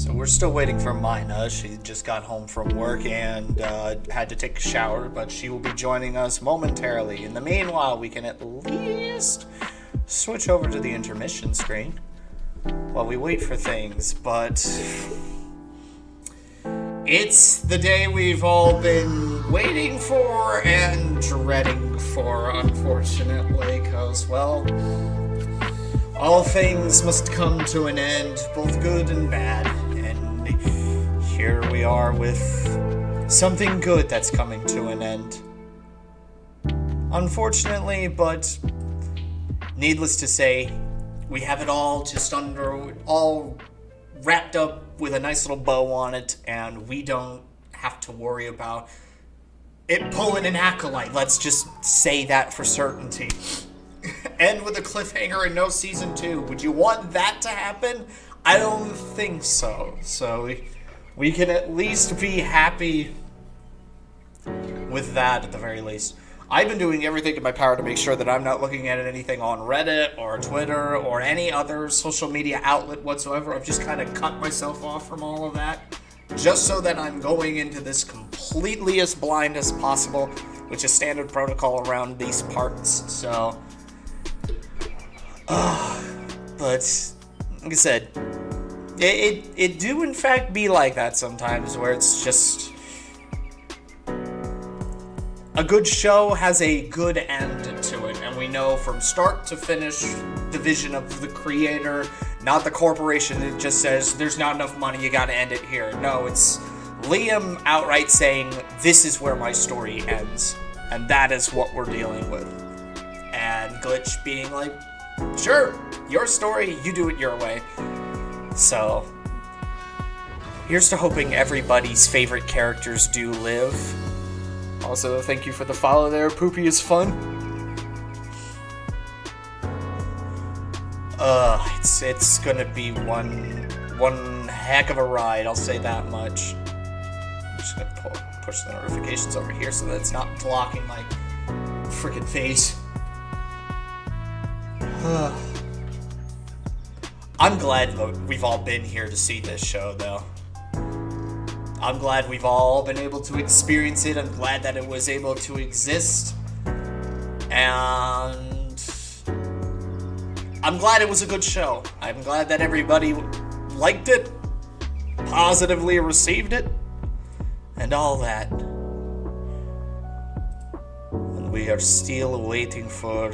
So we're still waiting for Mina. She just got home from work and had to take a shower, but she will be joining us momentarily. In the meanwhile, we can at least switch over to the intermission screen while we wait for things, but it's the day we've all been waiting for and dreading for, unfortunately, because, well, all things must come to an end, both good and bad, and here we are with something good that's coming to an end. Unfortunately, but needless to say, we have it all all wrapped up with a nice little bow on it, and we don't have to worry about it pulling an acolyte. Let's just say that for certainty. End with a cliffhanger and no season 2. Would you want that to happen? I don't think so. So we can at least be happy with that at the very least. I've been doing everything in my power to make sure that I'm not looking at anything on Reddit or Twitter or any other social media outlet whatsoever. I've just kind of cut myself off from all of that, just so that I'm going into this completely as blind as possible, which is standard protocol around these parts. So, but like I said, it do in fact be like that sometimes, where it's just a good show has a good end to it, and we know from start to finish the vision of the creator, not the corporation that just says, there's not enough money, you gotta end it here. No, it's Liam outright saying, this is where my story ends, and that is what we're dealing with. And Glitch being like, sure, your story, you do it your way. So, here's to hoping everybody's favorite characters do live. Also, thank you for the follow there. Poopy is fun. It's gonna be one heck of a ride, I'll say that much. I'm just gonna push the notifications over here so that it's not blocking my freaking face. I'm glad we've all been here to see this show, though. I'm glad we've all been able to experience it. I'm glad that it was able to exist. And I'm glad it was a good show. I'm glad that everybody liked it, positively received it, and all that. And we are still waiting for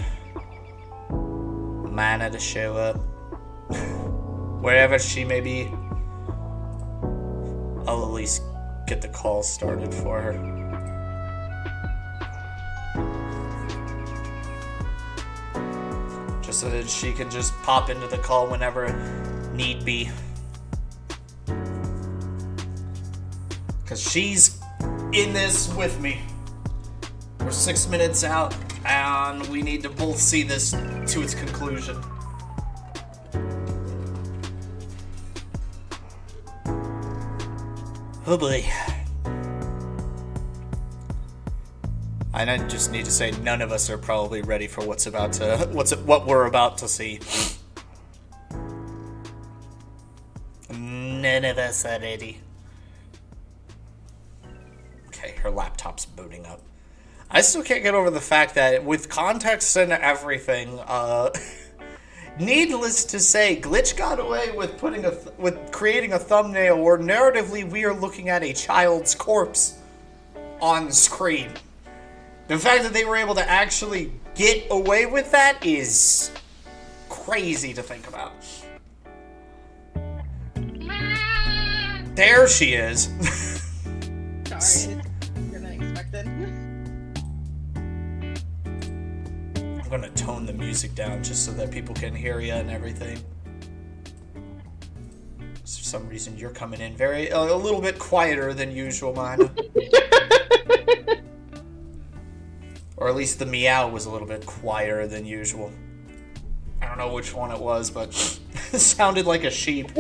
Mana to show up. Wherever she may be. I'll at least get the call started for her. Just so that she can just pop into the call whenever need be. Because she's in this with me. We're 6 minutes out, and we need to both see this to its conclusion. Oh boy. And I just need to say, none of us are probably ready for what we're about to see. None of us are ready. Okay, her laptop's booting up. I still can't get over the fact that with context and everything, needless to say, Glitch got away with creating a thumbnail where narratively we are looking at a child's corpse on screen. The fact that they were able to actually get away with that is crazy to think about. There she is. Sorry, you're not expected. I'm gonna tone the music down just so that people can hear you and everything. For some reason, you're coming in a little bit quieter than usual, Mina. Or at least the meow was a little bit quieter than usual. I don't know which one it was, but it sounded like a sheep.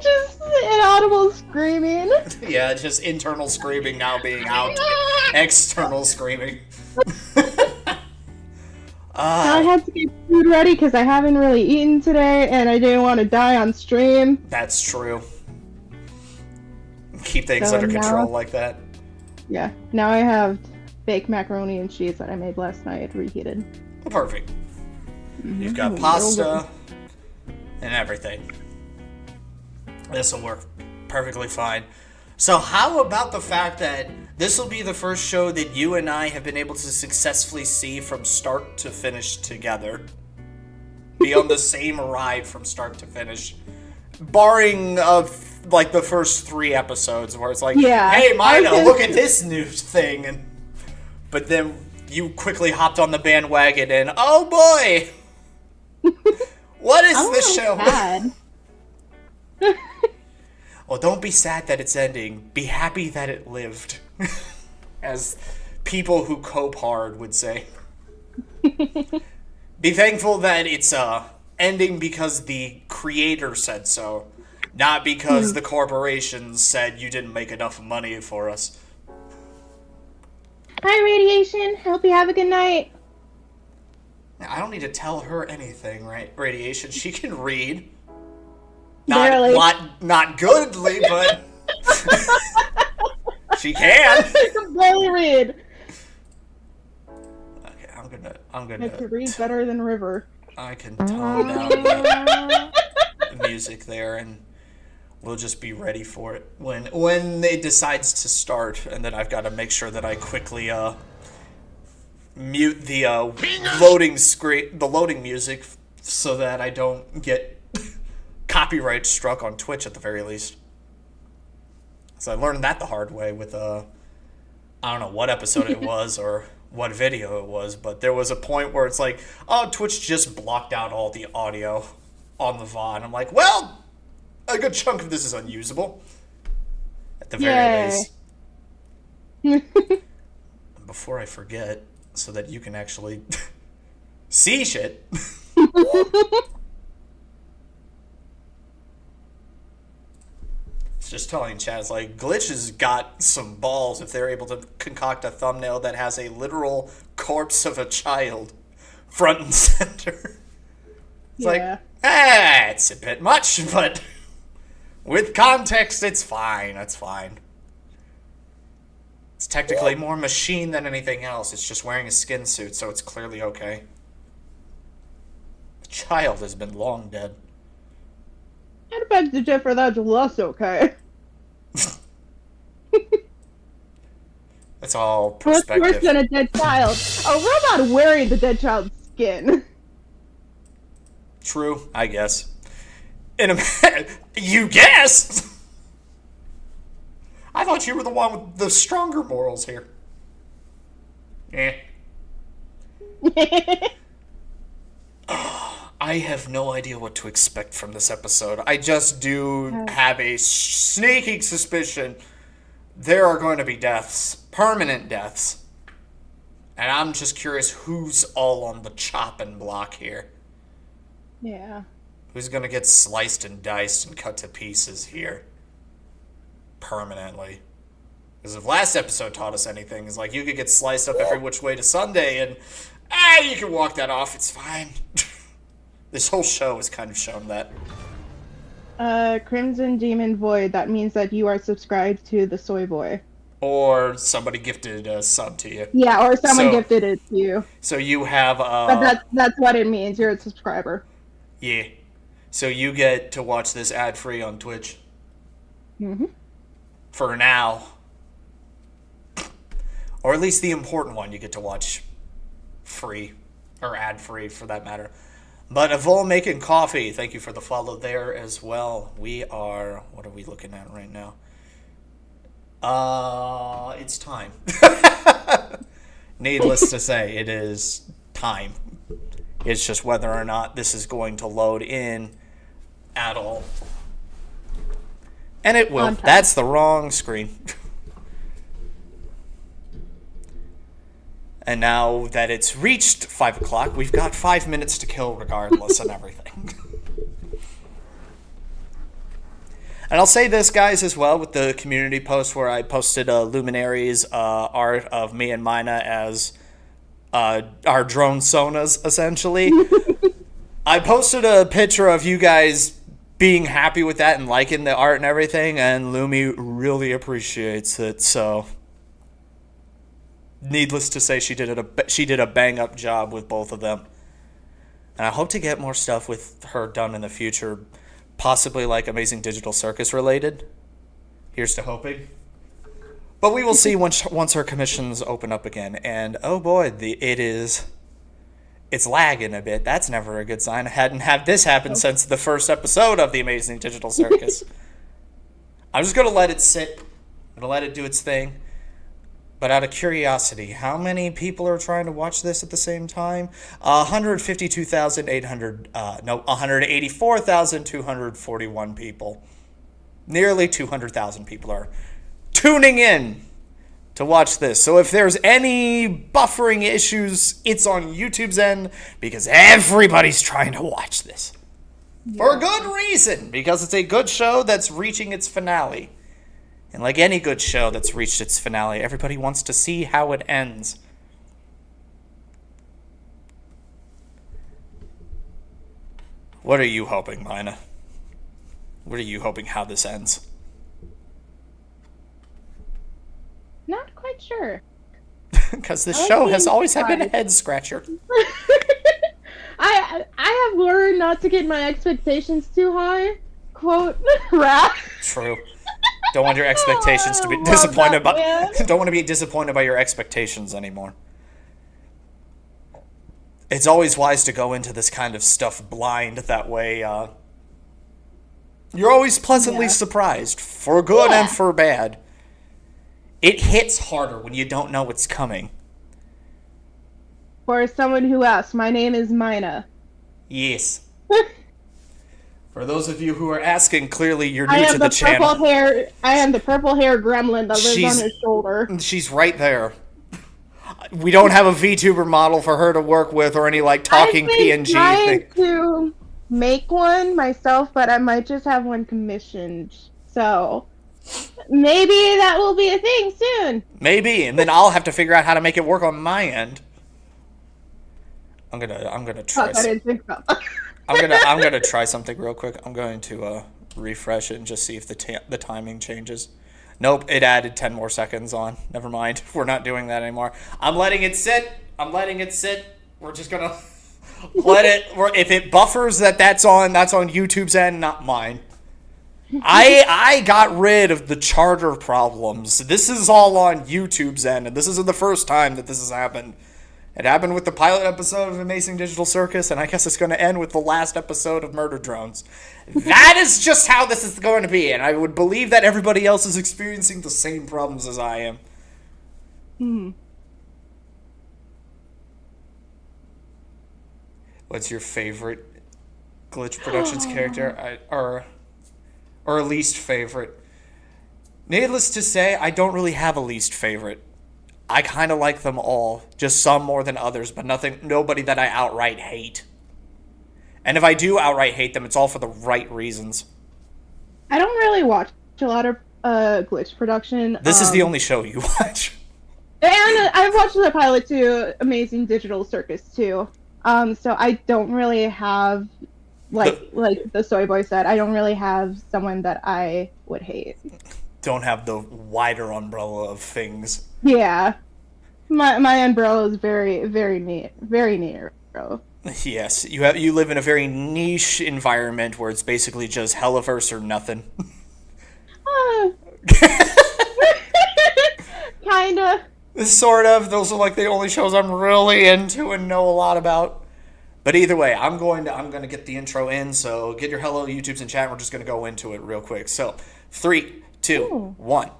Just inaudible screaming. Yeah, just internal screaming now being out. External screaming. I had to get food ready because I haven't really eaten today, and I didn't want to die on stream. That's true. Keep things So under now- control like that. Yeah, now I have baked macaroni and cheese that I made last night reheated. Well, perfect. You've got Mhm. pasta and everything. This will work perfectly fine. So how about the fact that this will be the first show that you and I have been able to successfully see from start to finish together? Be on the same ride from start to finish. Barring like the first 3 episodes where it's like, Yeah, hey, Mina, I look at this new thing. But then you quickly hopped on the bandwagon and, oh boy! What is I'm this really show? sad. Well, don't be sad that it's ending. Be happy that it lived. As people who cope hard would say. Be thankful that it's ending because the creator said so, not because the corporations said you didn't make enough money for us. Hi, Radiation. Hope you have a good night. I don't need to tell her anything, right? Radiation, she can read. Barely. Not goodly, but she can. I can barely read. Okay, I'm I gonna. can read better than River. I can tone down the music there, and we'll just be ready for it when it decides to start. And then I've got to make sure that I quickly mute the loading music, so that I don't get copyright struck on Twitch at the very least. So I learned that the hard way with I don't know what episode it was or what video it was, but there was a point where it's like, oh, Twitch just blocked out all the audio on the VOD. I'm like, well, a good chunk of this is unusable at the very least. Before I forget, so that you can actually see shit. Just telling Chad, it's like, Glitch has got some balls if they're able to concoct a thumbnail that has a literal corpse of a child front and center. It's like, it's a bit much, but with context, it's fine. That's fine. It's technically more machine than anything else. It's just wearing a skin suit, so it's clearly okay. The child has been long dead. I'd beg to differ, that's less okay. It's all What's perspective. worse than a dead child? A robot wearing the dead child's skin. True, I guess. You guess? I thought you were the one with the stronger morals here. I have no idea what to expect from this episode. I just do have a sneaking suspicion there are going to be deaths, permanent deaths. And I'm just curious who's all on the chopping block here. Yeah. Who's going to get sliced and diced and cut to pieces here permanently? Because if last episode taught us anything, it's like you could get sliced up every which way to Sunday and you can walk that off. It's fine. This whole show has kind of shown that. Crimson Demon Void, that means that you are subscribed to the Soy Boy. Or somebody gifted a sub to you. Yeah, or someone gifted it to you. So you have But that's what it means, you're a subscriber. Yeah. So you get to watch this ad-free on Twitch. Mm-hmm. For now. Or at least the important one you get to watch free. Or ad-free, for that matter. But Avol making coffee, thank you for the follow there as well. We are, what are we looking at right now? It's time. Needless to say, it is time. It's just whether or not this is going to load in at all. And it will. That's the wrong screen. And now that it's reached 5 o'clock, we've got 5 minutes to kill regardless and everything. And I'll say this, guys, as well, with the community post where I posted Luminary's art of me and Mina as our drone sonas, essentially. I posted a picture of you guys being happy with that and liking the art and everything, and Lumi really appreciates it, so needless to say, she did a bang-up job with both of them. And I hope to get more stuff with her done in the future, possibly like Amazing Digital Circus related. Here's to hoping. But we will see once her commissions open up again. And oh boy, it's lagging a bit. That's never a good sign. I hadn't had this happen since the first episode of the Amazing Digital Circus. I'm just going to let it sit. I'm going to let it do its thing. But out of curiosity, how many people are trying to watch this at the same time? 184,241 people. Nearly 200,000 people are tuning in to watch this. So if there's any buffering issues, it's on YouTube's end because everybody's trying to watch this. Yeah. For a good reason, because it's a good show that's reaching its finale. And like any good show that's reached its finale, everybody wants to see how it ends. What are you hoping, Mina? What are you hoping how this ends? Not quite sure. Because this show has always been a head scratcher. I have learned not to get my expectations too high. Quote, rap. True. Don't want your expectations to be disappointed by. Don't want to be disappointed by your expectations anymore. It's always wise to go into this kind of stuff blind. That way, you're always pleasantly surprised, for good and for bad. It hits harder when you don't know what's coming. For someone who asks, my name is Mina. Yes. For those of you who are asking, clearly you're new to the channel. I am the purple hair gremlin that lives on his shoulder. She's right there. We don't have a VTuber model for her to work with or any like talking PNG thing. I'm trying to make one myself, but I might just have one commissioned. So maybe that will be a thing soon. Maybe, and then I'll have to figure out how to make it work on my end. I'm gonna try. I didn't think about that. I'm gonna try something real quick. I'm going to refresh it and just see if the timing changes. Nope, it added 10 more seconds on. Never mind. We're not doing that anymore. I'm letting it sit. We're just gonna let it. If it buffers, that's on YouTube's end, not mine. I got rid of the charter problems. This is all on YouTube's end, and this isn't the first time that this has happened. It happened with the pilot episode of Amazing Digital Circus, and I guess it's going to end with the last episode of Murder Drones. That is just how this is going to be, and I would believe that everybody else is experiencing the same problems as I am. What's your favorite Glitch Productions character? Or least favorite? Needless to say, I don't really have a least favorite. I kind of like them all, just some more than others, but nobody that I outright hate. And if I do outright hate them, it's all for the right reasons. I don't really watch a lot of Glitch Production. This is the only show you watch. And I've watched the pilot to Amazing Digital Circus too. So I don't really have, like the Soy Boy said, I don't really have someone that I would hate. Don't have the wider umbrella of things. Yeah, my umbrella is very, very neat, bro. Yes, you live in a very niche environment where it's basically just Helliverse or nothing. Kinda. Sort of. Those are like the only shows I'm really into and know a lot about. But either way, I'm going to get the intro in. So get your hello YouTubes in chat. We're just going to go into it real quick. So 3, 2, 1.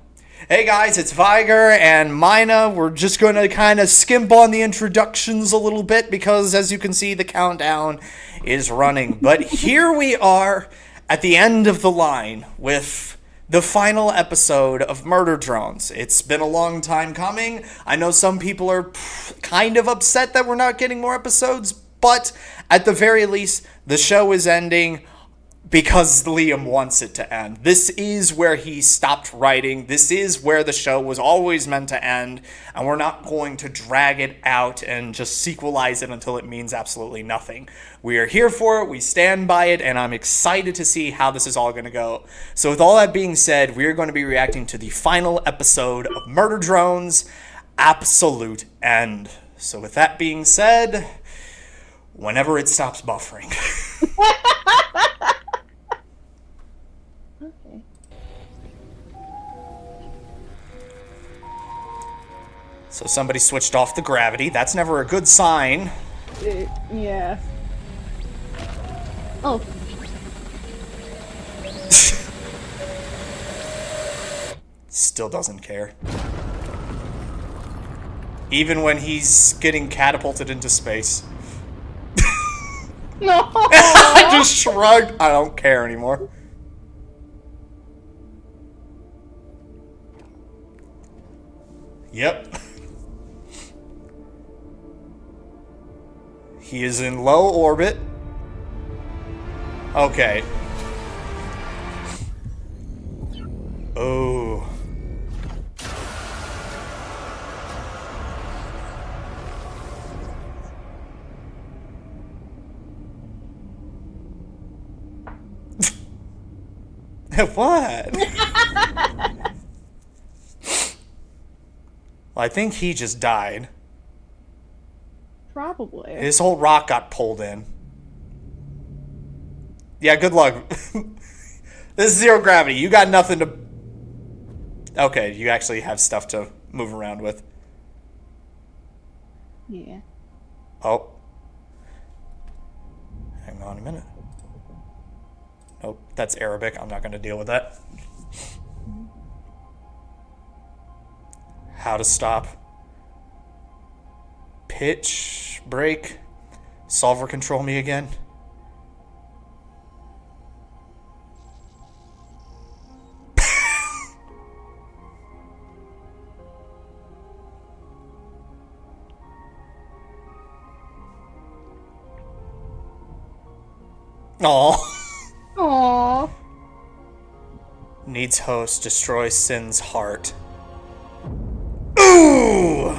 Hey guys, it's Viger and Mina. We're just going to kind of skimp on the introductions a little bit because, as you can see, the countdown is running. But here we are at the end of the line with the final episode of Murder Drones. It's been a long time coming. I know some people are kind of upset that we're not getting more episodes, but at the very least, the show is ending. because Liam wants it to end. This is where he stopped writing. This is where the show was always meant to end, and we're not going to drag it out and just sequelize it until it means absolutely nothing. We are here for it, we stand by it, and I'm excited to see how this is all going to go. So with all that being said, we are going to be reacting to the final episode of Murder Drones, Absolute End. So with that being said, whenever it stops buffering. Okay. So somebody switched off the gravity. That's never a good sign. Yeah. Oh. Still doesn't care. Even when he's getting catapulted into space. No. I just shrugged. I don't care anymore. Yep. He is in low orbit. Okay. Oh. What? Well, I think he just died. Probably. His whole rock got pulled in. Yeah, good luck. This is zero gravity. You got nothing to... Okay, you actually have stuff to move around with. Yeah. Oh. Hang on a minute. Nope, that's Arabic. I'm not going to deal with that. How to stop. Pitch, break, solver control me again. Aw. Aww. Needs host, destroy Sin's heart. Ooh!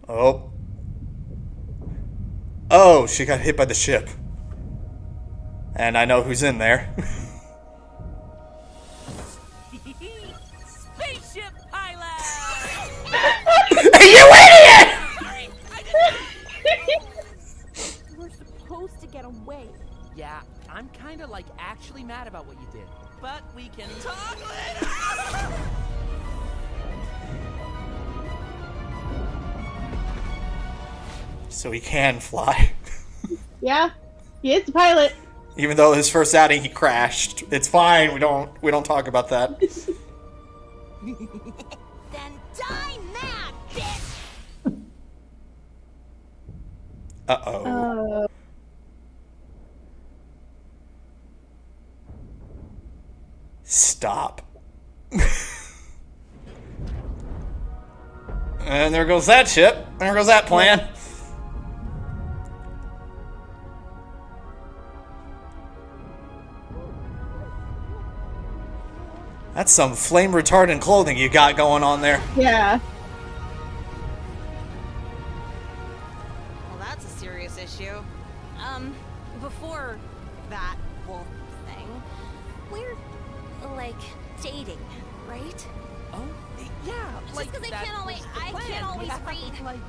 Oh. Oh, she got hit by the ship. And I know who's in there. Spaceship pilot! You idiot! Sorry, I didn't... We're supposed to get away. Yeah, I'm kinda like actually mad about what you did. But we can talk later! So he can fly. Yeah. He is the pilot. Even though his first outing he crashed. It's fine, we don't talk about that. Then die mad, bitch! Uh-oh. Stop. And there goes that ship. There goes that plan. That's some flame retardant clothing you got going on there. Yeah. Well, that's a serious issue. Before that whole thing, we're, like, dating, right? Oh, yeah, Just 'cause I that can't always- was the I plan. can't always Yeah, read. Like,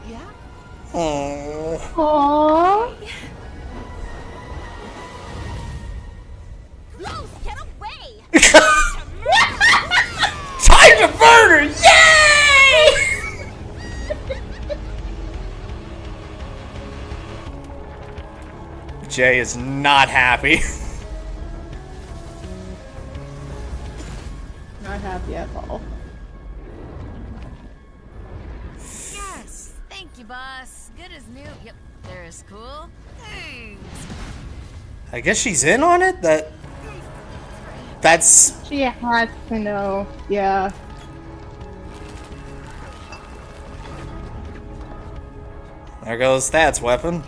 yeah. Oh. Aww. Gross, get away! Time to murder! Yay! Jay is not happy. Not happy at all. Yes, thank you, boss. Good as new. Yep, there is cool. Thanks. I guess she's in on it? That's... She has to know. Yeah. There goes Thad's weapon.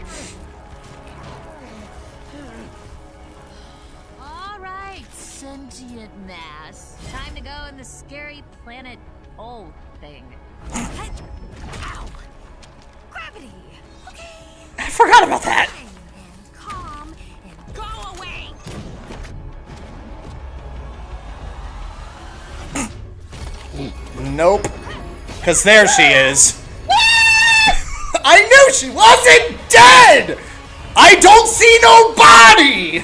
All right, sentient mass. Time to go in the scary planet hole thing. Ow! Gravity! Okay. I forgot about that. Fine and calm and go away! Nope. Because there she is. I knew she wasn't dead! I don't see no body!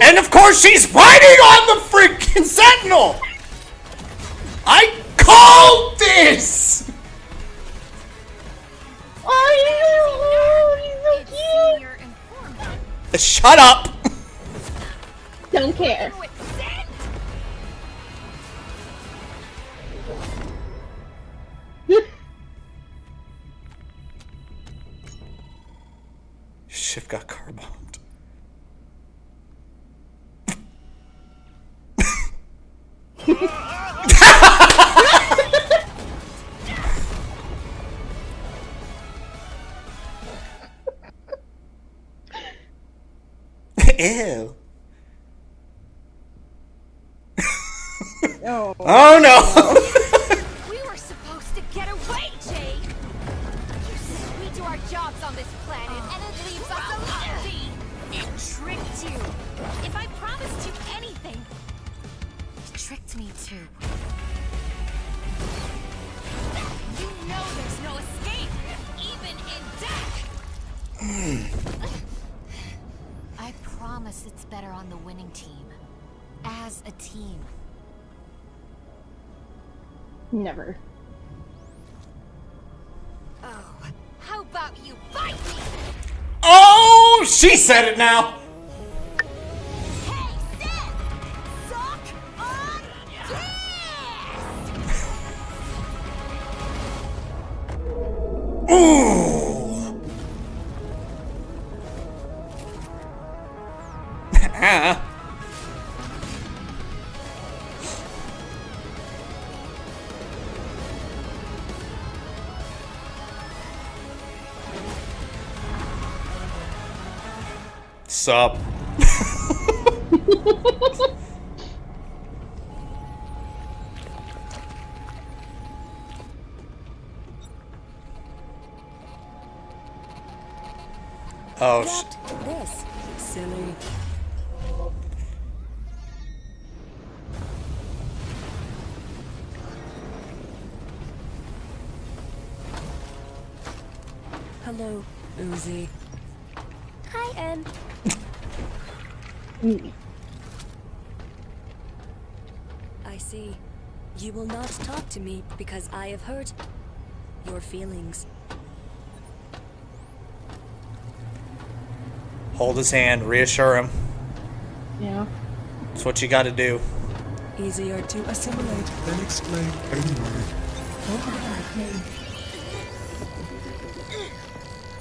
And of course she's riding on the freaking Sentinel! I called this! Oh, he's so cute. Senior informant. Shut up! Don't care. With Zen? Ship got car bombed. Ew. Oh. Oh no! We were supposed to get away, Jay. You said we do our jobs on this planet, and it leaves us alone. It tricked you. If I promised you anything, it tricked me too. You know there's no escape, even in death. I promise it's better on the winning team. As a team. Never. Oh, how about you bite me? Oh, she said it now! Hey, Sid! Suck on this! Ooh! Ah. Sup? Oh, This silly. Hello, Uzi. Hi, Ann. I see. You will not talk to me because I have hurt your feelings. hold his hand, reassure him. Yeah. That's what you gotta do. Easier to assimilate than explain anyway.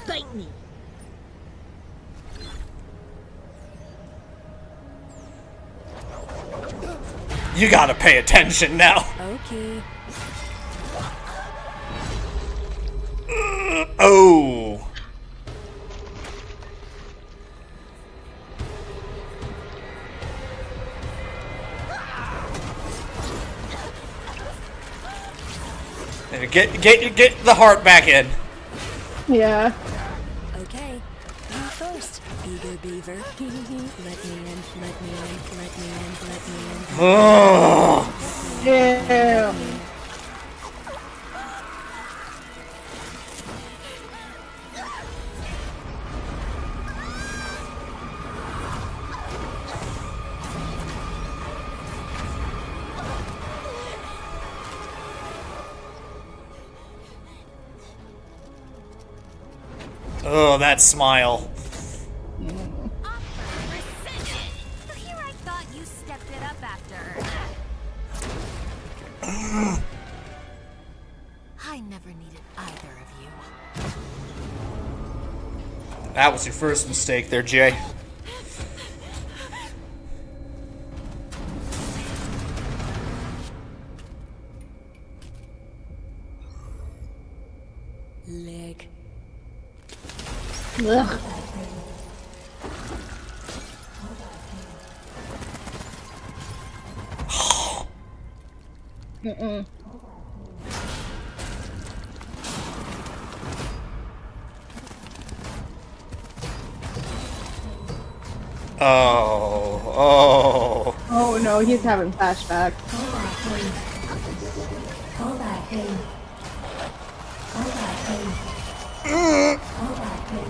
Bite me. You gotta pay attention now. Okay. Oh. Get the heart back in. Yeah. Okay. You first, eager beaver. Let me in, let me in, let me in, let me in. Oh. Yeah. Oh, that smile. Rescinded. So here I thought you stepped it up after. I never needed either of you. That was your first mistake there, Jay. Let Ugh. Mm-mm. Oh. Oh no, he's having flashbacks.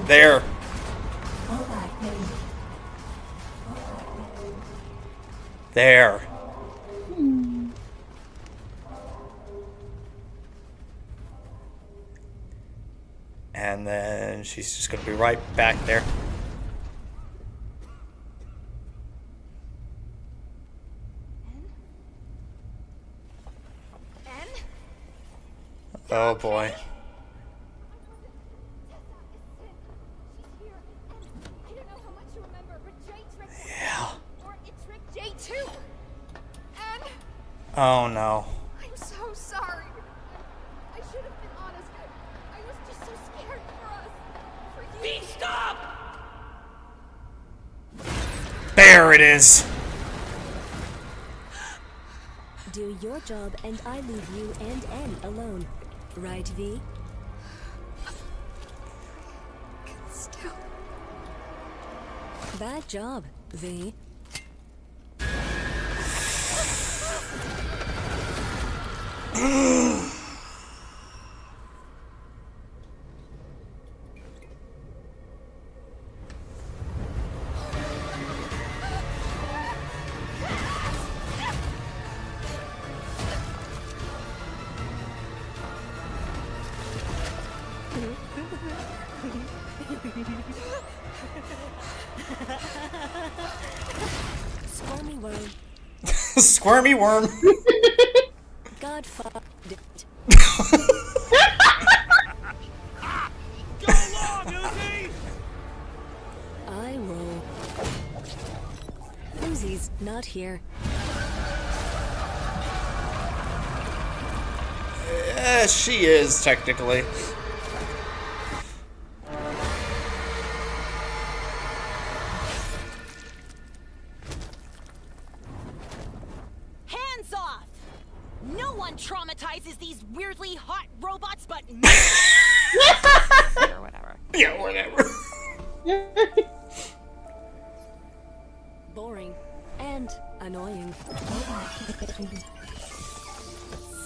There. There. And then she's just going to be right back there. Oh boy. Yeah. Oh no. I'm so sorry. I should have been honest. I was just so scared for us. For you. Beat, stop! There it is. Do your job and I leave you and N alone. Right, V? Still. Bad job, V. Squirmy worm. Squirmy worm. God fucked it. Go along, Uzi! I roll. Uzi's not here. She is, technically. Hands off! No one traumatizes these weirdly hot robots but me! Or whatever. Yeah, whatever. Boring. And annoying.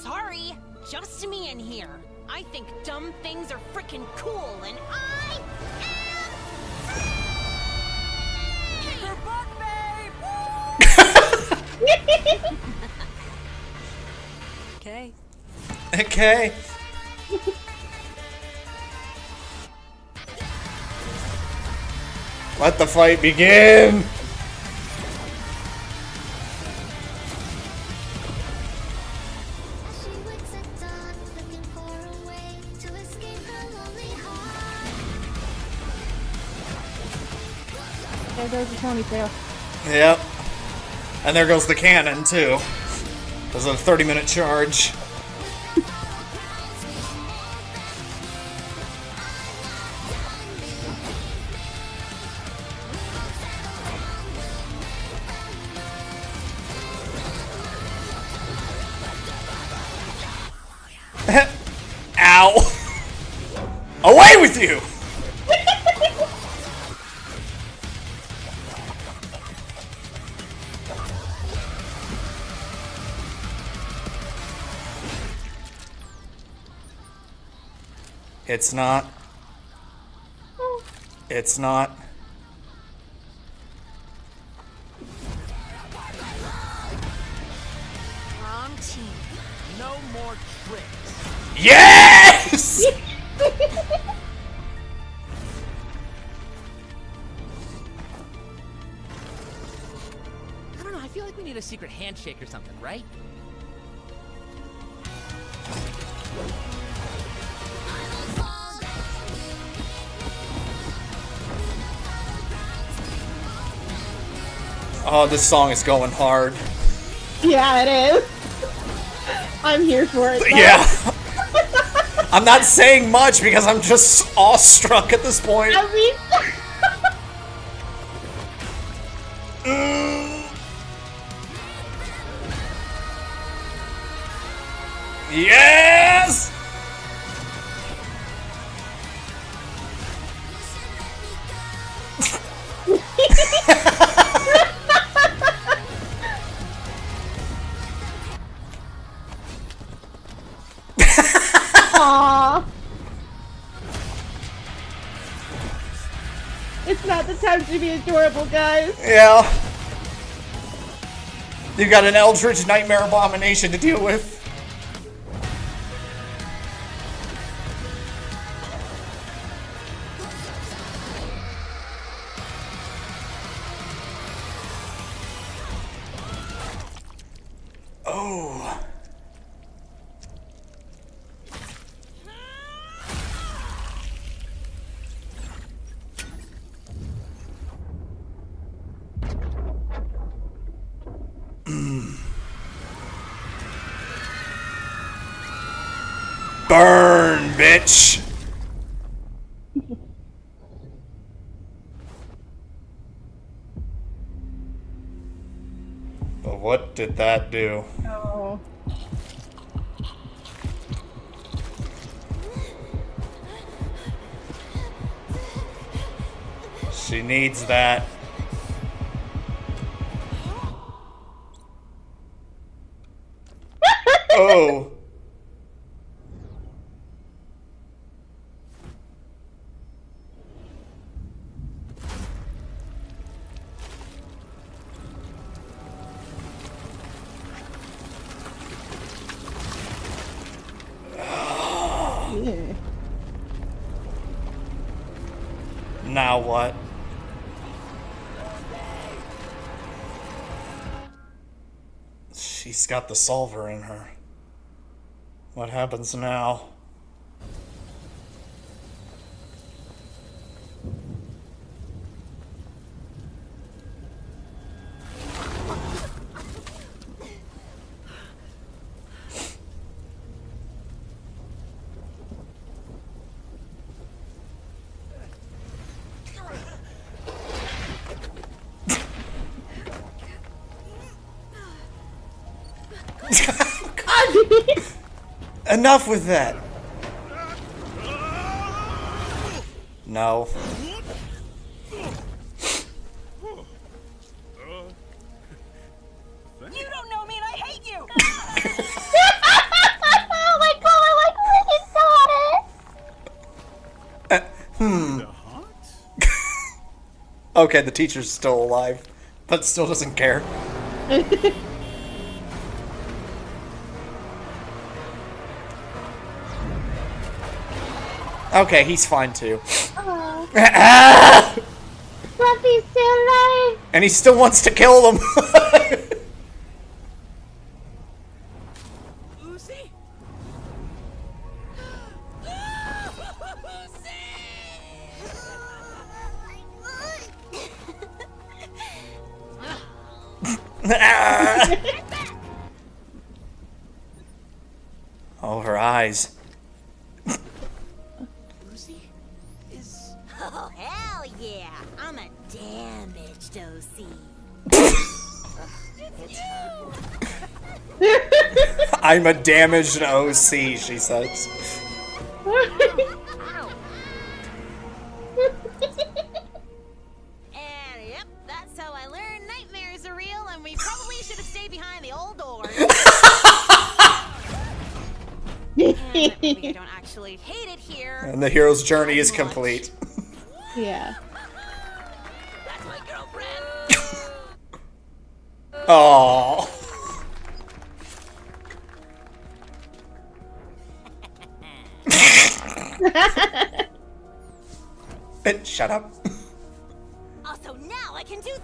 Sorry, just me in here. I think dumb things are frickin' cool, and I am... Kick her butt, babe! Okay. Okay. Let the fight begin. There goes the ponytail. Yep. And there goes the cannon, too. There's a 30-minute charge. Ow! Away with you! It's not. It's not. Wrong team. No more tricks. Yes! I don't know, I feel like we need a secret handshake or something, right? Oh, this song is going hard. Yeah, it is. I'm here for it. Though. Yeah. I'm not saying much because I'm just awestruck at this point. I mean, Yes! Aww. It's not the time to be adorable, guys. Yeah. You got an Eldritch Nightmare Abomination to deal with. Oh. Burn, bitch! But what did that do? Oh. She needs that. Oh. Yeah. Now what? She's got the solver in her. What happens now? Enough with that. No. You don't know me and I hate you! Oh my god, I like Lincoln's Okay, the teacher's still alive, but still doesn't care. daughter. Okay, he's fine too. Fluffy's still alive. And he still wants to kill them. Lucy? Oh, her eyes. Lucy? Is... Oh, hell yeah! I'm a damaged OC. I'm a damaged OC, she says. And yep, that's how I learned nightmares are real, and we probably should have stayed behind the old doors. And maybe I don't actually hate it here. And the hero's journey is complete. Yeah. That's my girlfriend. Oh. Shut up. Also, now I can do this.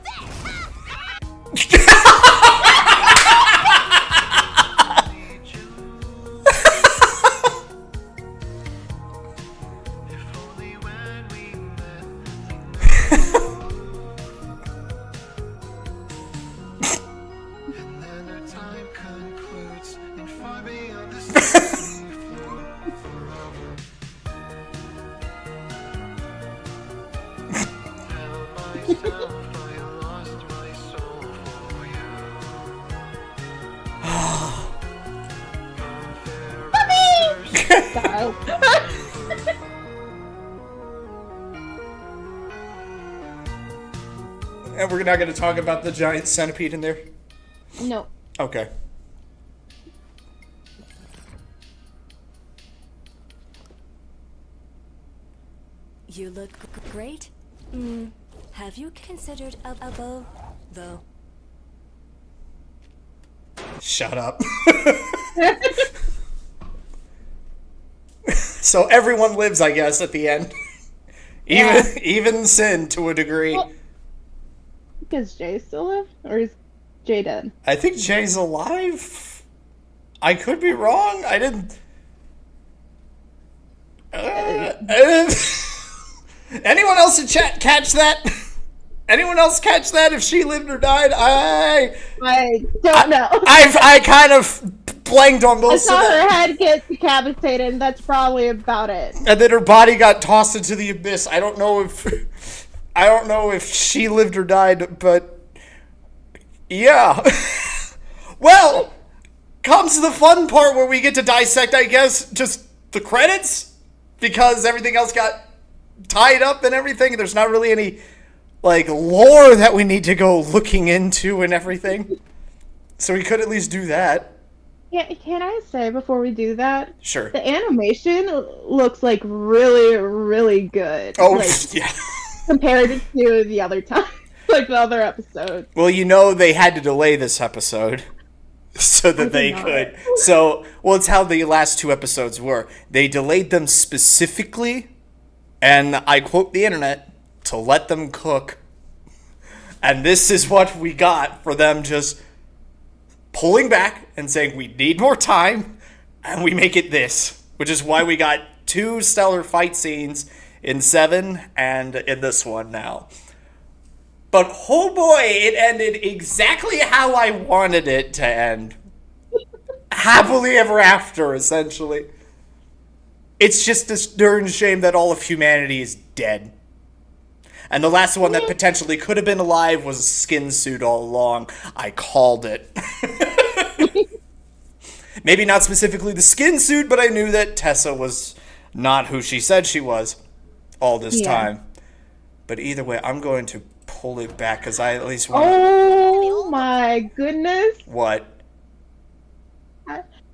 And we're not going to talk about the giant centipede in there? No. Okay. You look great. Have you considered a bow, though? Shut up. So everyone lives, I guess, at the end. Even Sin, to a degree. Well, does Jay still live? Or is Jay dead? I think Jay's alive. I could be wrong. I didn't... Anyone else in chat catch that? Anyone else catch that? If she lived or died? I don't know. I kind of blanked on I most saw of that. her head get decapitated, and that's probably about it. And then her body got tossed into the abyss. I don't know if she lived or died, but yeah. Well, comes the fun part where we get to dissect, I guess, just the credits, because everything else got tied up and everything. There's not really any like lore that we need to go looking into and everything. So we could at least do that. Yeah, can I say before we do that? Sure. The animation looks like really, really good. Oh, like, yeah. compared to the other time, like the other episodes. Well, you know they had to delay this episode so that they could. So, well, it's how the last two episodes were. They delayed them specifically, and I quote the internet, to let them cook. And this is what we got for them just pulling back and saying, we need more time, and we make it this. Which is why we got 2 stellar fight scenes in 7 and in this one now. But oh boy, it ended exactly how I wanted it to end. Happily ever after, essentially. It's just a darn shame that all of humanity is dead. And the last one that potentially could have been alive was a skin suit all along. I called it. Maybe not specifically the skin suit, but I knew that Tessa was not who she said she was all this time. But either way, I'm going to pull it back because I at least want to... Oh my goodness. What?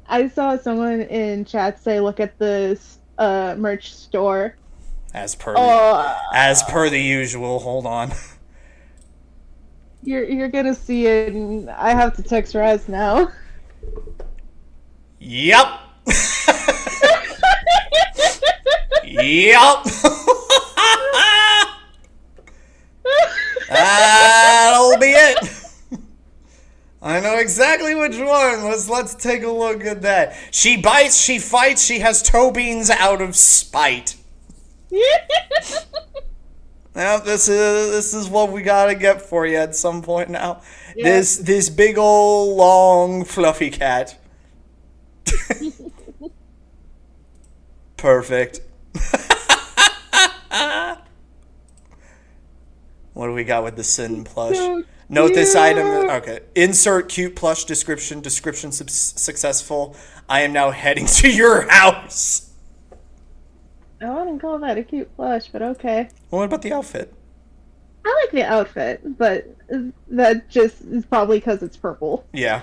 I saw someone in chat say, look at this merch store. As per the usual. Hold on. You're gonna see it, and I have to text Raz now. Yep. Yep. That'll be it. I know exactly which one. Let's take a look at that. She bites, she fights, she has toe beans out of spite. Now this is what we gotta get for you at some point now. Yeah. This big old long fluffy cat. Perfect. What do we got with the Sin plush? So note this item. Okay. Insert cute plush description. Description successful. I am now heading to your house. I wouldn't call that a cute plush, but okay. Well, what about the outfit? I like the outfit, but that just is probably because it's purple. Yeah.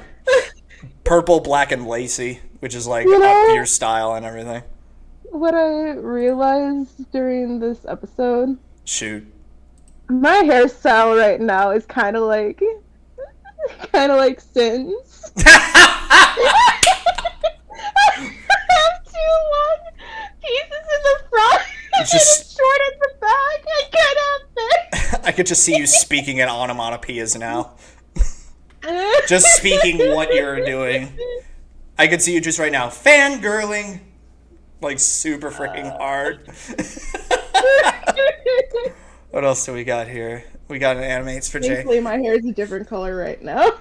Purple, black, and lacy, which is like up your style and everything. What I realized during this episode... Shoot. My hairstyle right now is kind of like Sin's. I have 2 long pieces in the front and it's short at the back. I can't have this. I could just see you speaking in onomatopoeias now. Just speaking what you're doing. I could see you just right now fangirling like super freaking hard. What else do we got here? We got an animates for Jay. Thankfully, my hair is a different color right now.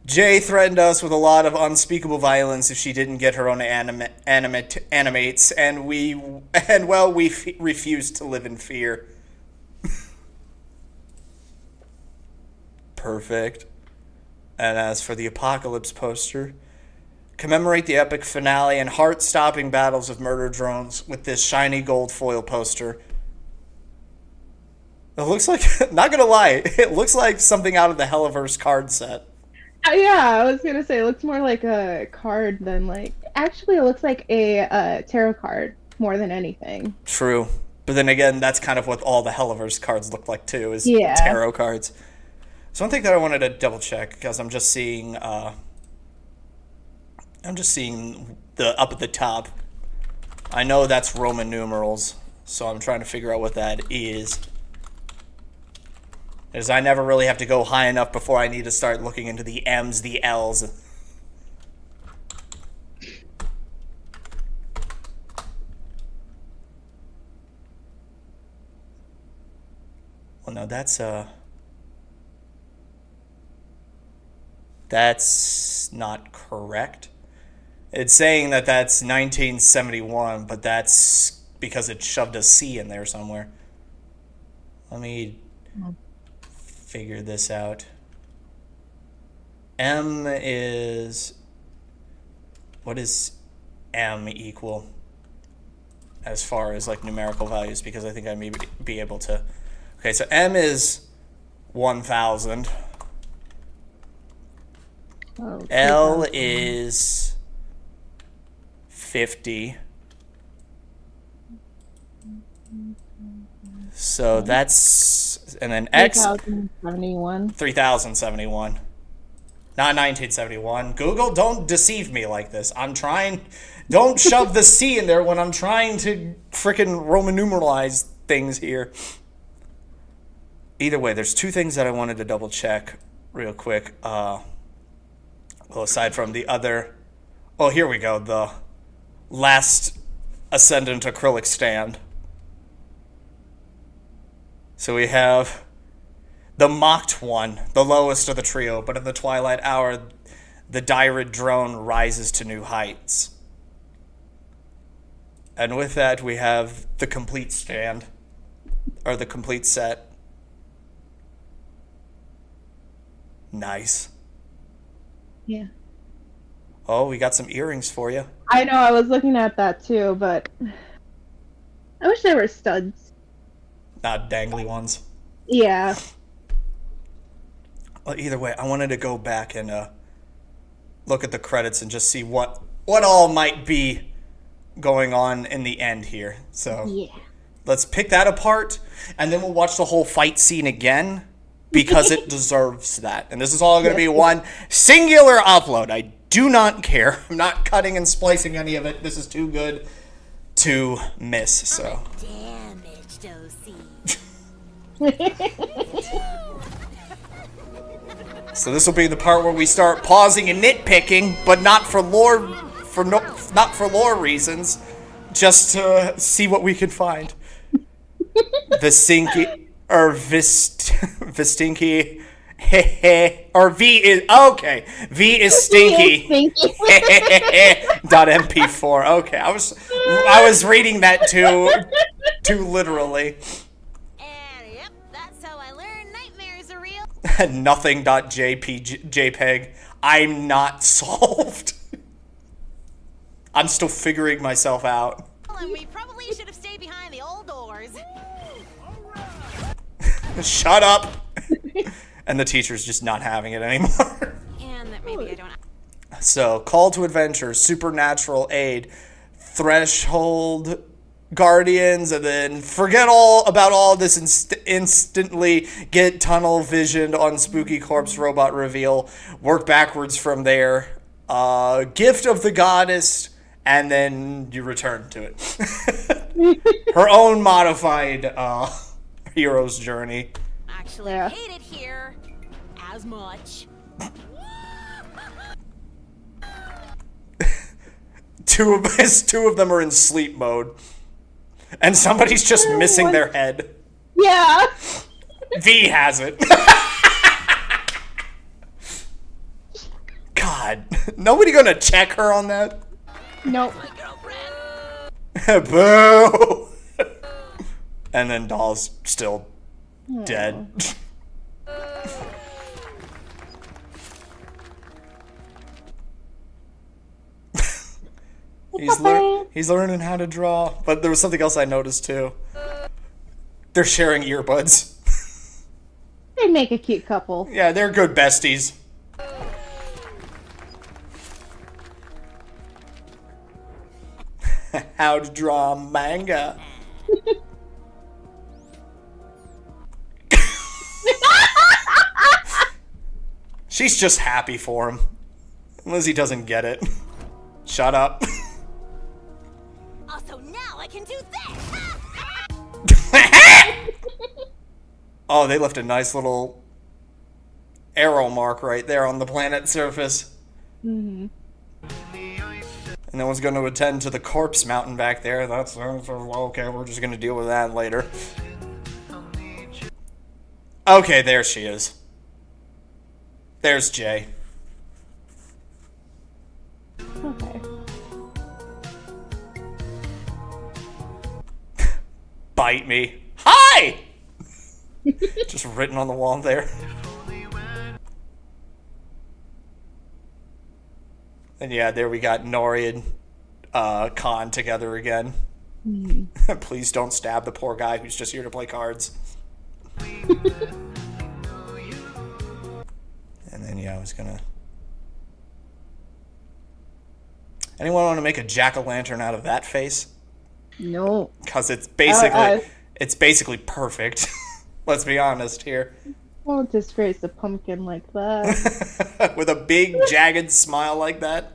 Jay threatened us with a lot of unspeakable violence if she didn't get her own animates, and we refused to live in fear. Perfect. And as for the Apocalypse poster, commemorate the epic finale and heart-stopping battles of murder drones with this shiny gold foil poster. It looks like, not gonna lie, it looks like something out of the Helliverse card set. Yeah, I was gonna say it looks more like a card than like. Actually, it looks like a tarot card more than anything. True. But then again, that's kind of what all the Helliverse cards look like too, is Yeah. tarot cards. So one thing that I wanted to double check, because I'm just seeing the up at the top. I know that's Roman numerals, so I'm trying to figure out what that is. As I never really have to go high enough before I need to start looking into the M's, the L's. Well, no, that's not correct. It's saying that that's 1971, but that's because it shoved a C in there somewhere. Let me figure this out. M is... What is M equal? As far as like numerical values, because I think I may be able to... Okay, so M is 1,000. Oh, L is 50. So that's, and then X, 3071. 3071. Not 1971. Google, don't deceive me like this. I'm trying, don't shove the C in there when I'm trying to frickin' Roman numeralize things here. Either way, there's two things that I wanted to double check real quick. Well, aside from the other, oh, here we go. The last Ascendant acrylic stand. So we have the mocked one, the lowest of the trio, but in the twilight hour, the Dyrid drone rises to new heights. And with that, we have the complete stand, or the complete set. Nice. Yeah. Oh, we got some earrings for you. I know, I was looking at that too, but I wish they were studs. Not dangly ones. Yeah. Well, either way, I wanted to go back and look at the credits and just see what all might be going on in the end here. So Yeah. let's pick that apart, and then we'll watch the whole fight scene again, because it deserves that. And this is all going to be one singular upload. I do not care. I'm not cutting and splicing any of it. This is too good to miss. So Damaged OC. So this will be the part where we start pausing and nitpicking, but not for lore, not for lore reasons, just to see what we can find. Vistinky or Vistinky, or V is okay. V is stinky. .mp4. Okay, I was reading that too literally. And yep, that's how I learned nightmares are real. Nothing.jpg. I'm not solved. I'm still figuring myself out. And we probably should have stayed behind the old doors. Shut up. And the teacher's just not having it anymore. And that maybe I don't. So, call to adventure, supernatural aid, threshold, guardians, and then forget all about all this instantly, get tunnel visioned on spooky corpse robot reveal, work backwards from there, gift of the goddess, and then you return to it. Her own modified hero's journey. Actually, Yeah. hate it here as much. Two of them are in sleep mode, and somebody's just missing their head. Yeah. V has it. God, nobody gonna check her on that? Nope. Boo. And then Doll's still dead. He's learning how to draw. But there was something else I noticed too. They're sharing earbuds. They make a cute couple. Yeah, they're good besties. How to draw manga. She's just happy for him. Lizzie doesn't get it. Shut up. Also, now I can do this! Oh, they left a nice little arrow mark right there on the planet's surface. Mm-hmm. And no one's going to attend to the corpse mountain back there. That's okay, we're just going to deal with that later. Okay, there she is. There's Jay. Okay. Bite me. Hi! Just written on the wall there. And yeah, there we got Nori and Khan together again. Mm-hmm. Please don't stab the poor guy who's just here to play cards. And then yeah, I was gonna... Anyone want to make a jack-o'-lantern out of that face? No. Because it's basically perfect. Let's be honest here. Don't disgrace a pumpkin like that. With a big, jagged smile like that?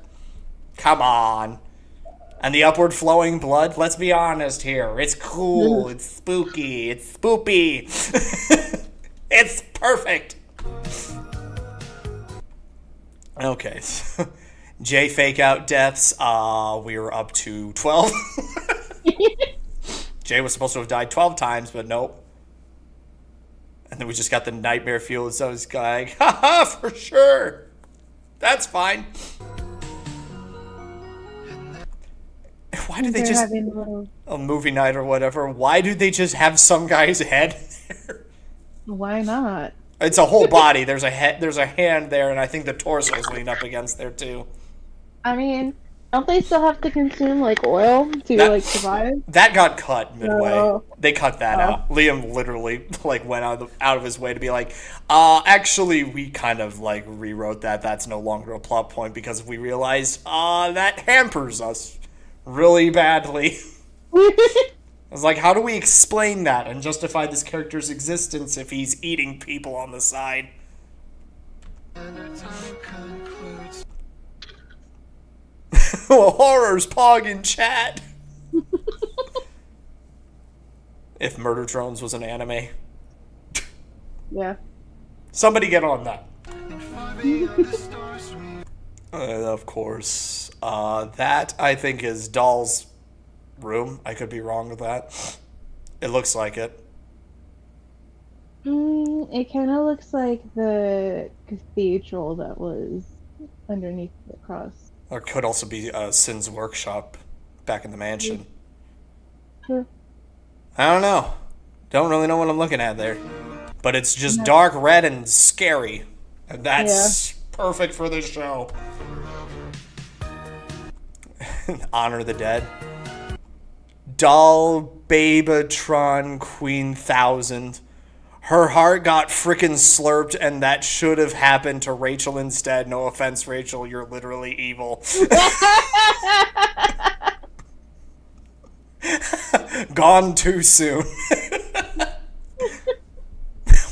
Come on. And the upward flowing blood? Let's be honest here. It's cool. It's spooky. It's spoopy. It's perfect. Okay. Jay fake out deaths. We were up to 12. Jay was supposed to have died 12 times, but nope. And then we just got the nightmare fuel, so it's like, haha, for sure. That's fine. Why did they just... A movie night or whatever. Why do they just have some guy's head there? Why not? It's a whole body. There's a head. There's a hand there, and I think the torso's leaned up against there, too. I mean, don't they still have to consume, like, oil to, survive? That got cut midway. Oh. They cut that out. Liam literally, went out of his way to be like, actually, we kind of, rewrote that. That's no longer a plot point because we realized, that hampers us really badly. I was like, how do we explain that and justify this character's existence if he's eating people on the side? Horrors pog in chat. If Murder Drones was an anime. Yeah. Somebody get on that. Of course. That, I think, is Doll's room. I could be wrong with that. It looks like it. It kind of looks like the cathedral that was underneath the cross. Or it could also be Sin's workshop back in the mansion. Sure. I don't know. Don't really know what I'm looking at there. But it's just dark red and scary. And that's perfect for this show. Honor the dead. Doll Babatron Queen 1000. Her heart got frickin' slurped, and that should have happened to Rachel instead. No offense, Rachel, you're literally evil. Gone too soon.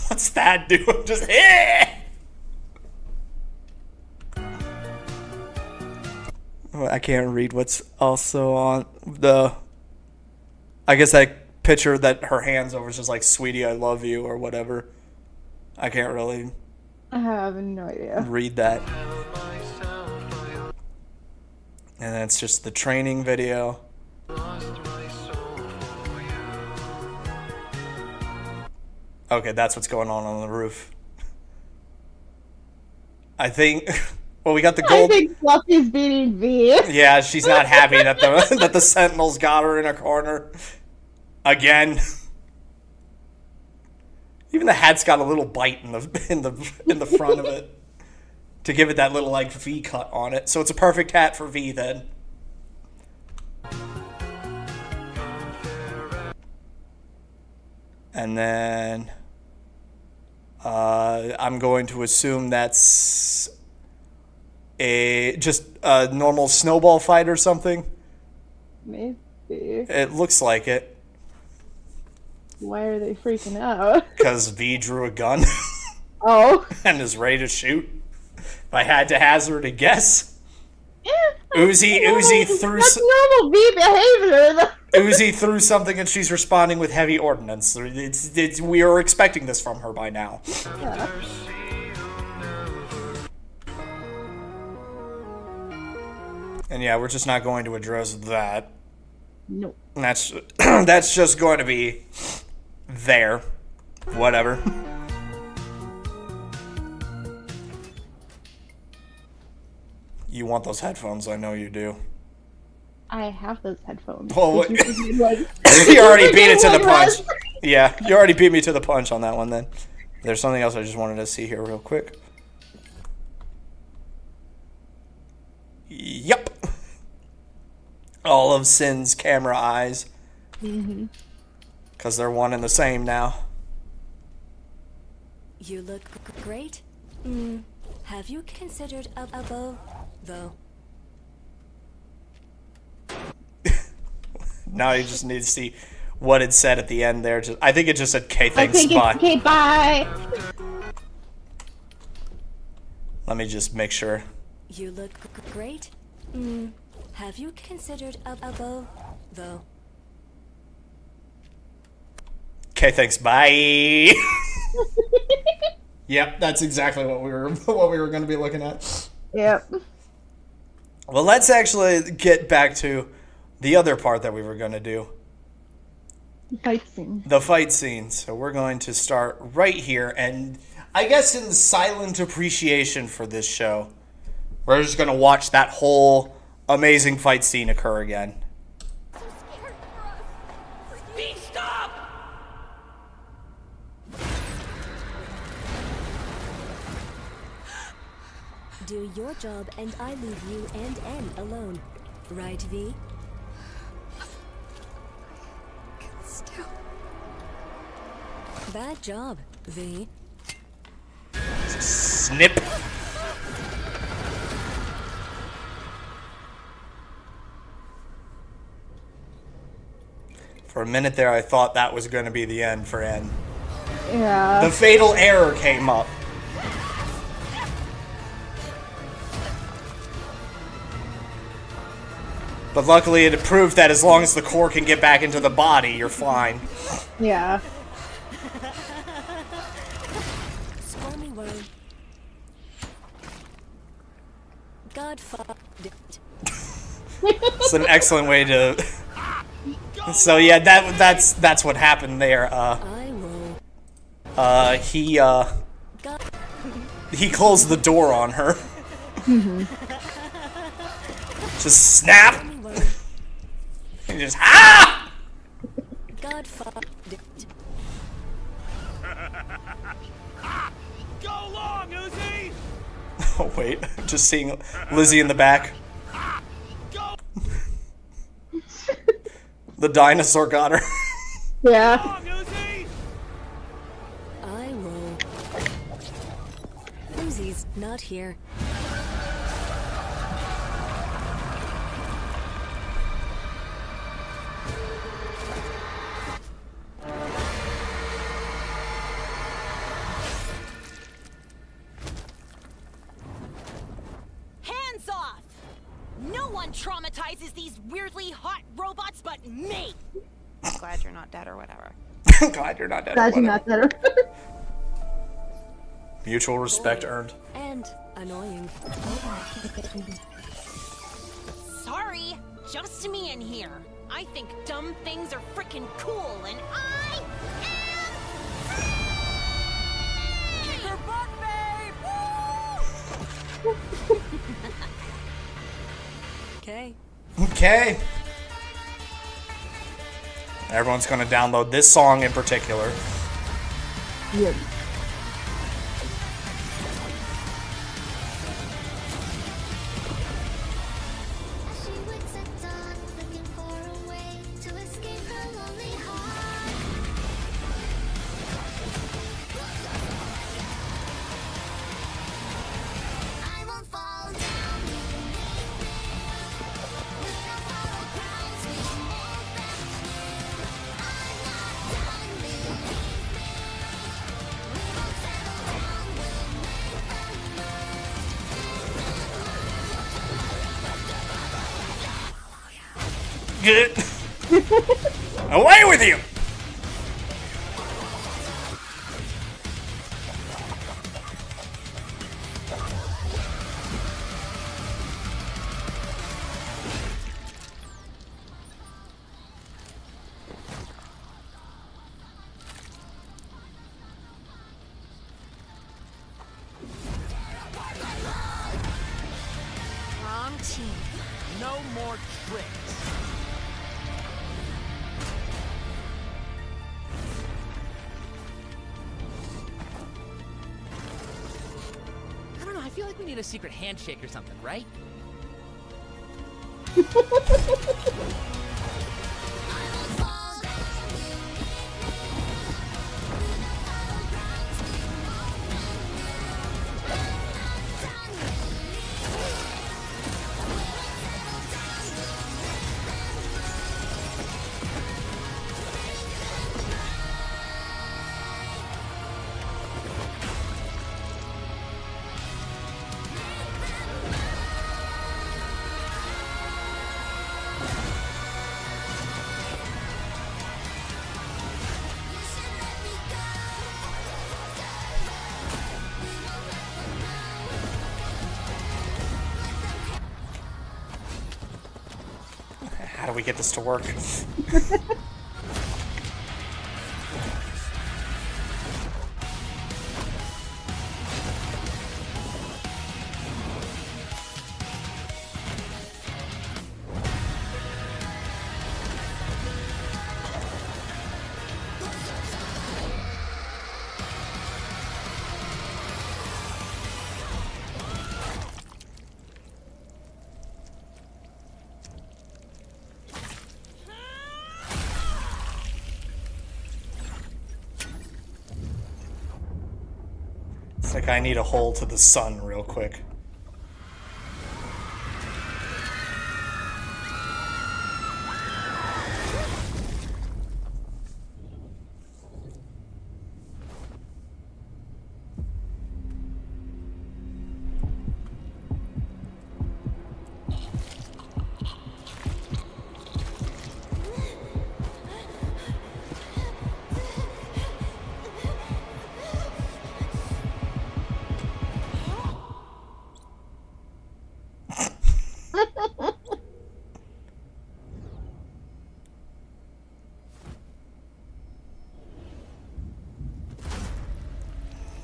What's that doing? Just I can't read what's also on the... I guess that picture that her hand's over is just like, sweetie, I love you, or whatever. I can't really... I have no idea. Read that. And that's just the training video. Okay, that's what's going on the roof. I think... Well, we got the gold... I think Fluffy's beating V. Yeah, she's not happy that that the Sentinels got her in a corner. Again. Even the hat's got a little bite in the front of it. To give it that little, V cut on it. So it's a perfect hat for V, then. And then... I'm going to assume that's just a normal snowball fight or something. Maybe. It looks like it. Why are they freaking out? Because V drew a gun Oh. and is ready to shoot. If I had to hazard a guess. Uzi threw That's normal V behavior. Uzi threw something and she's responding with heavy ordnance. We are expecting this from her by now. Yeah. And yeah, we're just not going to address that. Nope. And that's just going to be there. Whatever. You want those headphones, I know you do. I have those headphones. Well, Did you give me one? you already beat it to the One punch. was- Yeah, you already beat me to the punch on that one then. There's something else I just wanted to see here real quick. Yup. All of Sin's camera eyes. Because they're one and the same now. You look great. Have you considered a bow, though? Now you just need to see what it said at the end there. I think it just said, "K, I thanks, think bye." it's okay, bye. Let me just make sure. You look great. Have you considered a bow, though? "K, thanks, bye." Yep, that's exactly what we were going to be looking at. Yep. Well, let's actually get back to the other part that we were going to do. Fight scene. The fight scene. So we're going to start right here, and I guess in silent appreciation for this show, we're just going to watch that whole amazing fight scene occur again. V, stop! Do your job and I leave you and N alone. Right, V? Still. Bad job, V. Snip. For a minute there, I thought that was going to be the end for N. Yeah. The fatal error came up. But luckily it proved that as long as the core can get back into the body, you're fine. Yeah. Stormy world. God fuck it. It's an excellent way to... So yeah, that's what happened there. I will. He closed the door on her. Just snap! Stormy world. And just ah! God fuck it. Go long, Uzi! Oh wait, just seeing Lizzie in the back. Go The dinosaur got her. Yeah. long, Uzi! I will. Uzi's not here. Hands off! No one traumatizes these weirdly hot robots but me! Glad you're not dead or whatever. Glad you're not dead. Glad or you're whatever. not better. Mutual respect earned. And annoying. Sorry, just me in here. I think dumb things are frickin' cool, and I am... Kick her butt, babe! Woo! Okay. Okay. Everyone's gonna download this song in particular. Yeah. She waits at dawn, looking for a way to escape her lonely heart. Good. Away with you! Wrong team. No more tricks. I don't know, I feel like we need a secret handshake or something, right? How do we get this to work? It's like I need a hole to the sun real quick.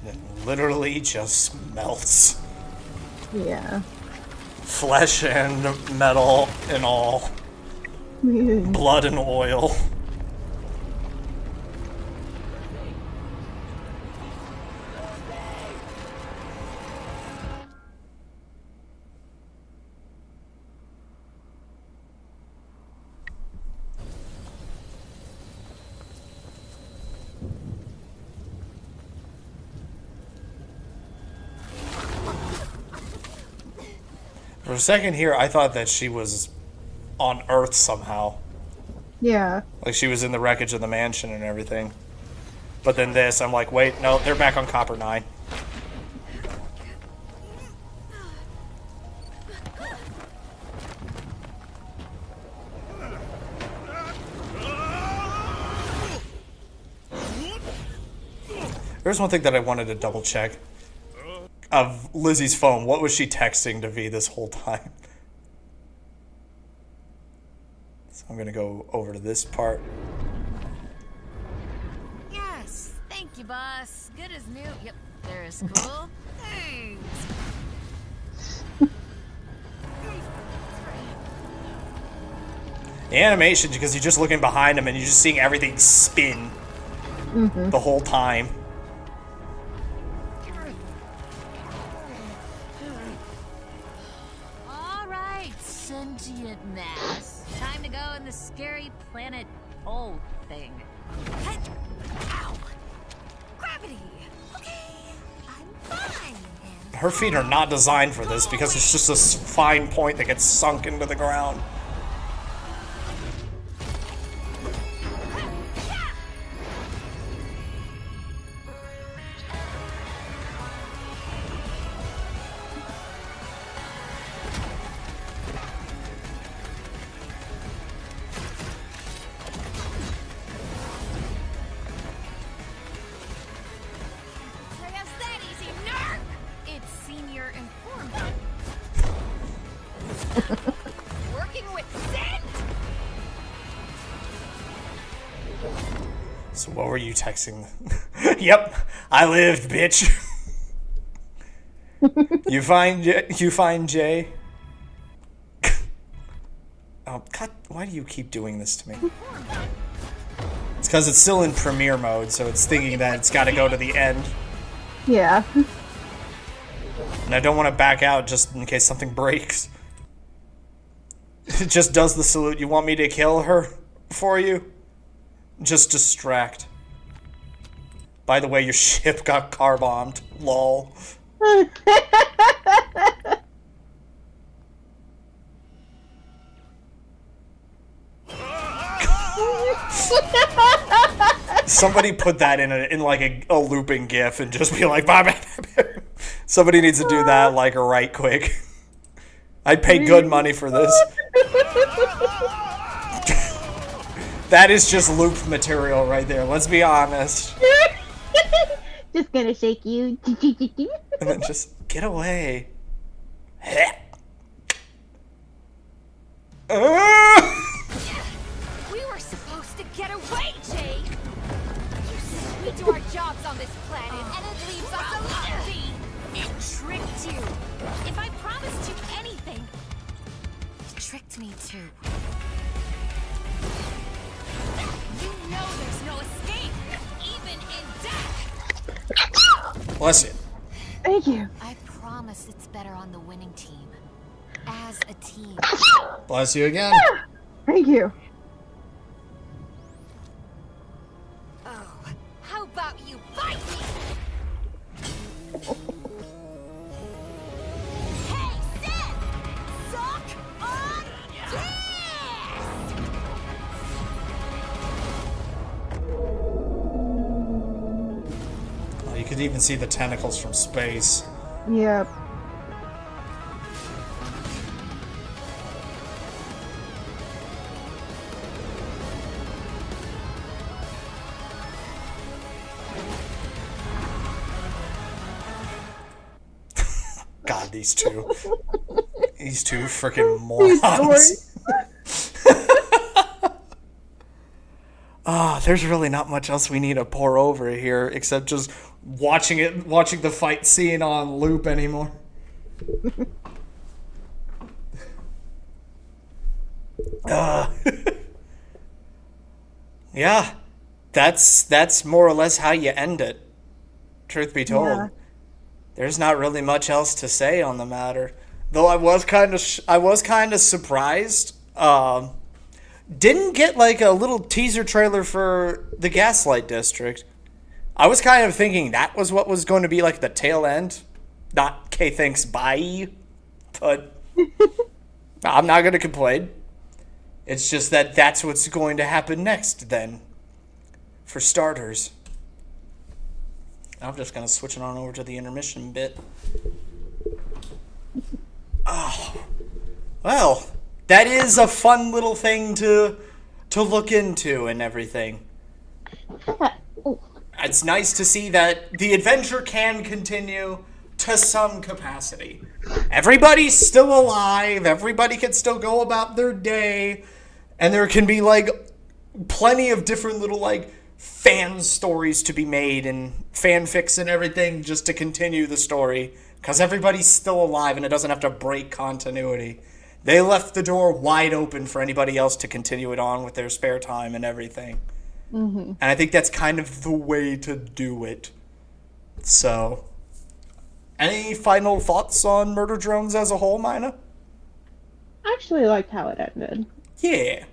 It literally just melts. Yeah. Flesh and metal and all. Blood and oil. For a second here, I thought that she was on Earth somehow. Yeah. Like she was in the wreckage of the mansion and everything. But then this, I'm like, wait, no, they're back on Copper 9. There's one thing that I wanted to double check. Of Lizzie's phone, what was she texting to V this whole time? So I'm gonna go over to this part. Yes, thank you, boss. Good as new. Yep, there's cool. Thanks. The animation, because you're just looking behind him and you're just seeing everything spin the whole time. All right, sentient mass. Time to go in the scary planet hole thing. Ow! Gravity! Okay, I'm fine. And Her feet are not designed for this because it's just this fine point that gets sunk into the ground. Working with Sin? So what were you texting? Yep, I lived, bitch. You find Jay? Oh, God, why do you keep doing this to me? It's because it's still in premiere mode, so it's thinking that it's got to go to the end. Yeah. And I don't want to back out just in case something breaks. It just does the salute. You want me to kill her for you? Just distract. By the way, your ship got car bombed. Lol. Somebody put that in like a looping GIF and just be like, bye. Somebody needs to do that like right quick. I'd pay good money for this. That is just loop material right there. Let's be honest. Just gonna shake you. And then just get away. We were supposed to get away, Jay! You said we do our jobs on this planet, and it leaves us alone! It tricked you. If I promised you anything, it tricked me too. You know there's no escape, even in death. Bless you. Thank you. I promise it's better on the winning team. As a team. Bless you again. Thank you. Oh, how about you fight me? Hey, Sid! Suck on this! Oh, you could even see the tentacles from space. Yep. God, these two freaking morons. There's really not much else we need to pour over here except just watching the fight scene on loop anymore. Yeah, that's more or less how you end it. Truth be told. Yeah. There's not really much else to say on the matter, though. I was kind of surprised. Didn't get like a little teaser trailer for the Gaslight District. I was kind of thinking that was what was going to be like the tail end, not "K thanks bye," but I'm not going to complain. It's just that that's what's going to happen next. Then, for starters. I'm just going to switch it on over to the intermission bit. Oh, well, that is a fun little thing to look into and everything. It's nice to see that the adventure can continue to some capacity. Everybody's still alive. Everybody can still go about their day. And there can be, like, plenty of different little, like, fan stories to be made and fanfics and everything just to continue the story because everybody's still alive and it doesn't have to break continuity. They left the door wide open for anybody else to continue it on with their spare time and everything. And I think that's kind of the way to do it. So, any final thoughts on Murder Drones as a whole, Mina? I actually liked how it ended. Yeah.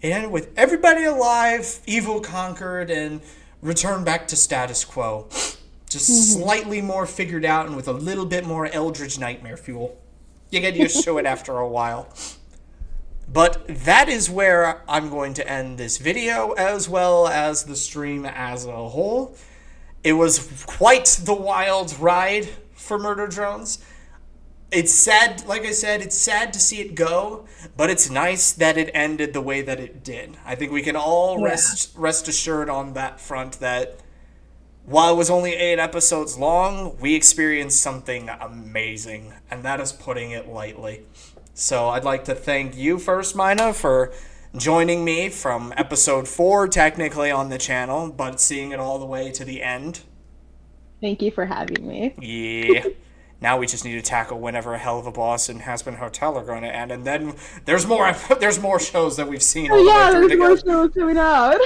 It ended with everybody alive, evil conquered, and returned back to status quo. Just slightly more figured out and with a little bit more Eldritch Nightmare fuel. You get used to it after a while. But that is where I'm going to end this video, as well as the stream as a whole. It was quite the wild ride for Murder Drones. It's sad, like I said, it's sad to see it go, but it's nice that it ended the way that it did. I think we can all rest assured on that front that while it was only 8 episodes long, we experienced something amazing, and that is putting it lightly. So I'd like to thank you first, Mina, for joining me from episode 4, technically on the channel, but seeing it all the way to the end. Thank you for having me. Yeah. Now we just need to tackle whenever a Hell of a Boss and Hazbin Hotel are going to end, and then there's more shows that we've seen. Oh yeah, there's more shows coming out.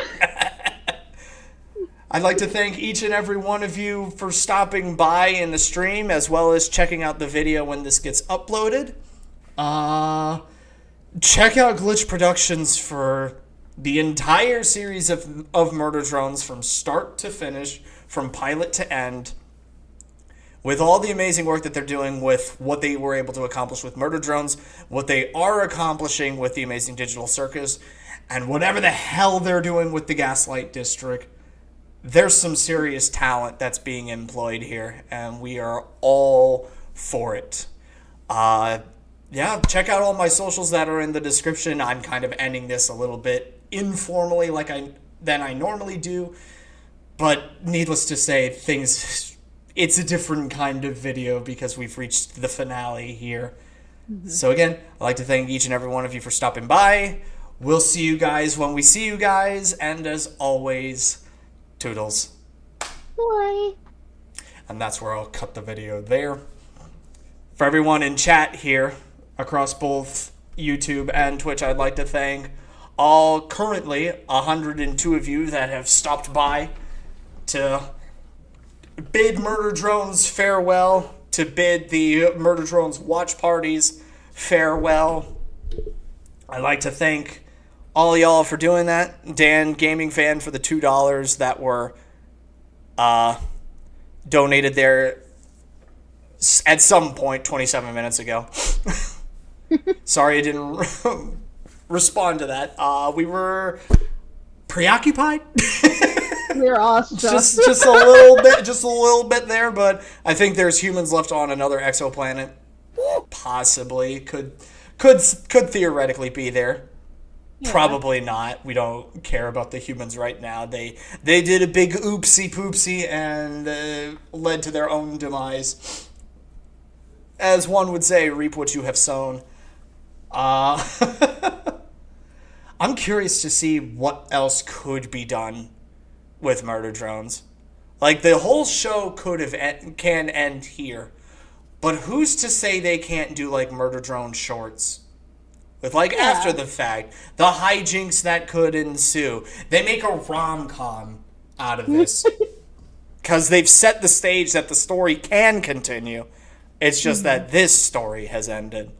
I'd like to thank each and every one of you for stopping by in the stream, as well as checking out the video when this gets uploaded. Check out Glitch Productions for the entire series of Murder Drones from start to finish, from pilot to end, with all the amazing work that they're doing with what they were able to accomplish with Murder Drones, what they are accomplishing with the Amazing Digital Circus, and whatever the hell they're doing with the Gaslight District. There's some serious talent that's being employed here, and we are all for it. Yeah, check out all my socials that are in the description. I'm kind of ending this a little bit informally than I normally do, but needless to say, it's a different kind of video because we've reached the finale here. Mm-hmm. So again, I'd like to thank each and every one of you for stopping by. We'll see you guys when we see you guys, and as always, toodles. Bye. And that's where I'll cut the video there. For everyone in chat here, across both YouTube and Twitch, I'd like to thank all currently 102 of you that have stopped by to bid Murder Drones farewell, to bid the Murder Drones watch parties farewell. I'd like to thank all y'all for doing that. Dan, Gaming Fan, for the $2 that were donated there at some point 27 minutes ago. Sorry I didn't respond to that. We were preoccupied. We were awesome. just a little bit there, but I think there's humans left on another exoplanet. Possibly could theoretically be there. Yeah. Probably not. We don't care about the humans right now. They did a big oopsie poopsie and led to their own demise. As one would say, reap what you have sown. I'm curious to see what else could be done with Murder Drones. Like, the whole show can end here. But who's to say they can't do, like, Murder Drone shorts? With, like, after the fact. The hijinks that could ensue. They make a rom-com out of this. Because they've set the stage that the story can continue. It's just that this story has ended.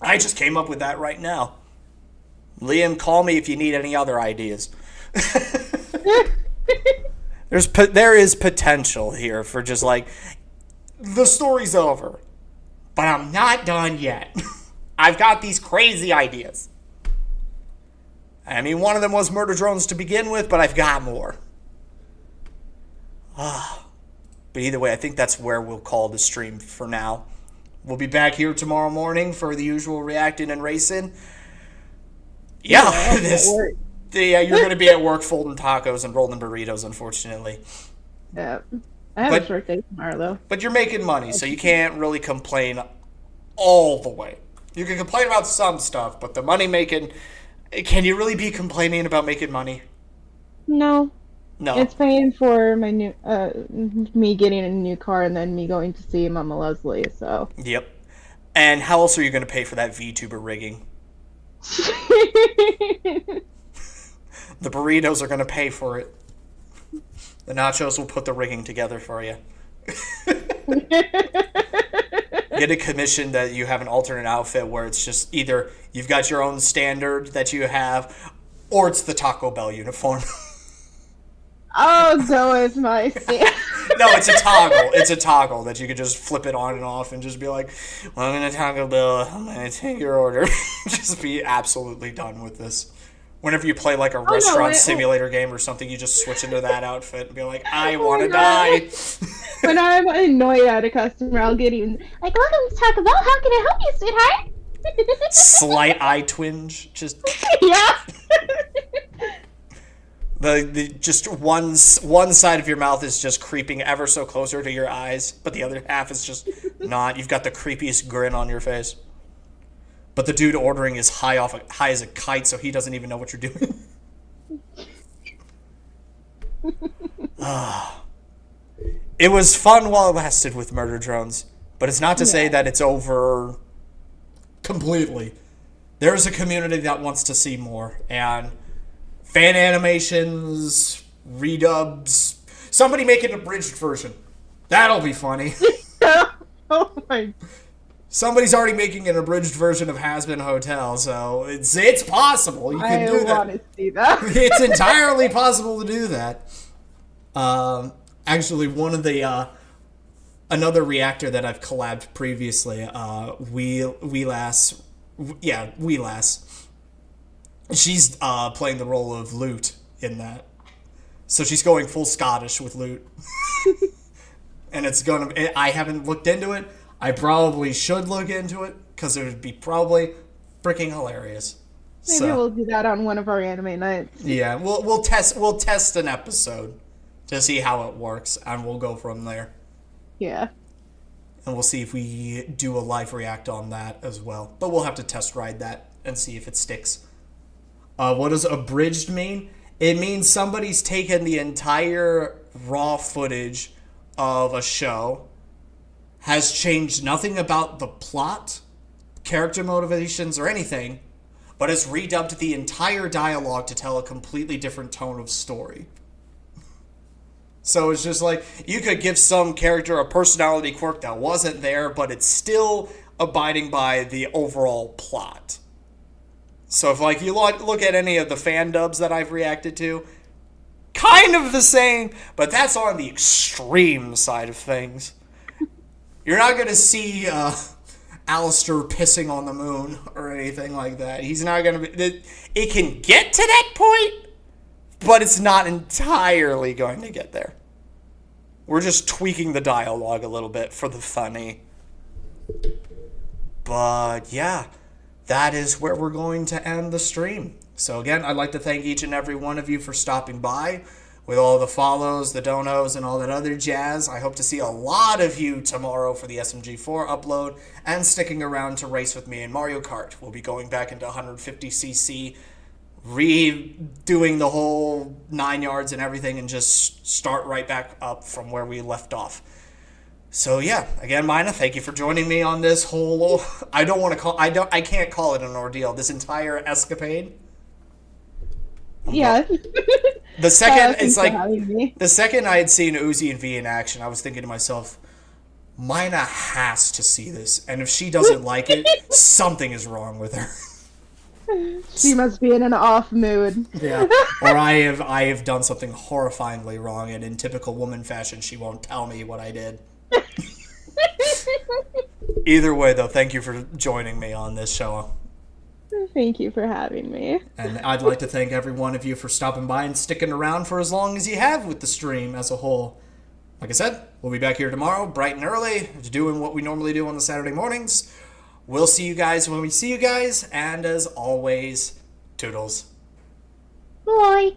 I just came up with that right now. Liam, call me if you need any other ideas. There is potential here for just like, the story's over, but I'm not done yet. I've got these crazy ideas. I mean, one of them was Murder Drones to begin with, but I've got more. But either way, I think that's where we'll call the stream for now. We'll be back here tomorrow morning for the usual reacting and racing. Yeah, you're going to be at work folding tacos and rolling burritos, unfortunately. Yeah. I have a short day tomorrow, though. But you're making money, so you can't really complain all the way. You can complain about some stuff, but the money making... Can you really be complaining about making money? No. No. It's paying for my new, me getting a new car and then me going to see Mama Leslie, so. Yep. And how else are you going to pay for that VTuber rigging? The burritos are going to pay for it. The nachos will put the rigging together for you. Get a commission that you have an alternate outfit where it's just either you've got your own standard that you have, or it's the Taco Bell uniform. Oh, so is my standard. No, it's a toggle. It's a toggle that you can just flip it on and off and just be like, well, I'm going to Taco Bell. I'm going to take your order. Just be absolutely done with this. Whenever you play like a restaurant simulator game or something, you just switch into that outfit and be like, I want to die. When I'm annoyed at a customer, I'll get even like, welcome to Taco Bell. How can I help you, sweetheart? Slight eye twinge. Just yeah. The just one side of your mouth is just creeping ever so closer to your eyes, but the other half is just not. You've got the creepiest grin on your face. but the dude ordering is high as a kite, so he doesn't even know what you're doing. It was fun while it lasted with Murder Drones, but it's not to say that it's over completely. There's a community that wants to see more, and fan animations, redubs, somebody make an abridged version. That'll be funny. Oh my. Somebody's already making an abridged version of Hazbin Hotel, so it's possible. You can do that. I want to see that. It's entirely possible to do that. Actually, one of the another reactor that I've collabed previously, Wheelass. Yeah, Wheelass. She's playing the role of Lute in that. So she's going full Scottish with Lute. And I haven't looked into it. I probably should look into it, because it would be probably freaking hilarious. Maybe we'll do that on one of our anime nights. Yeah, we'll test an episode to see how it works, and we'll go from there. Yeah. And we'll see if we do a live react on that as well. But we'll have to test ride that and see if it sticks. What does abridged mean? It means somebody's taken the entire raw footage of a show, has changed nothing about the plot, character motivations, or anything, but has redubbed the entire dialogue to tell a completely different tone of story. So it's just like, you could give some character a personality quirk that wasn't there, but it's still abiding by the overall plot. So if like you look at any of the fan dubs that I've reacted to, kind of the same, but that's on the extreme side of things. You're not going to see Alistair pissing on the moon or anything like that. He's not going to be... It can get to that point, but it's not entirely going to get there. We're just tweaking the dialogue a little bit for the funny. But yeah, that is where we're going to end the stream. So again, I'd like to thank each and every one of you for stopping by with all the follows, the donos, and all that other jazz. I hope to see a lot of you tomorrow for the SMG4 upload and sticking around to race with me in Mario Kart. We'll be going back into 150cc, redoing the whole 9 yards and everything, and just start right back up from where we left off. So yeah, again, Mina, thank you for joining me on this whole, I can't call it an ordeal, this entire escapade. Yeah. The second the second I had seen Uzi and V in action, I was thinking to myself, Mina has to see this, and if she doesn't like it, something is wrong with her. She must be in an off mood. Yeah. Or I have done something horrifyingly wrong, and in typical woman fashion, she won't tell me what I did. Either way, though, thank you for joining me on this show. Thank you for having me. And I'd like to thank every one of you for stopping by and sticking around for as long as you have with the stream as a whole. Like I said, we'll be back here tomorrow, bright and early, doing what we normally do on the Saturday mornings. We'll see you guys when we see you guys, and as always, toodles. Bye.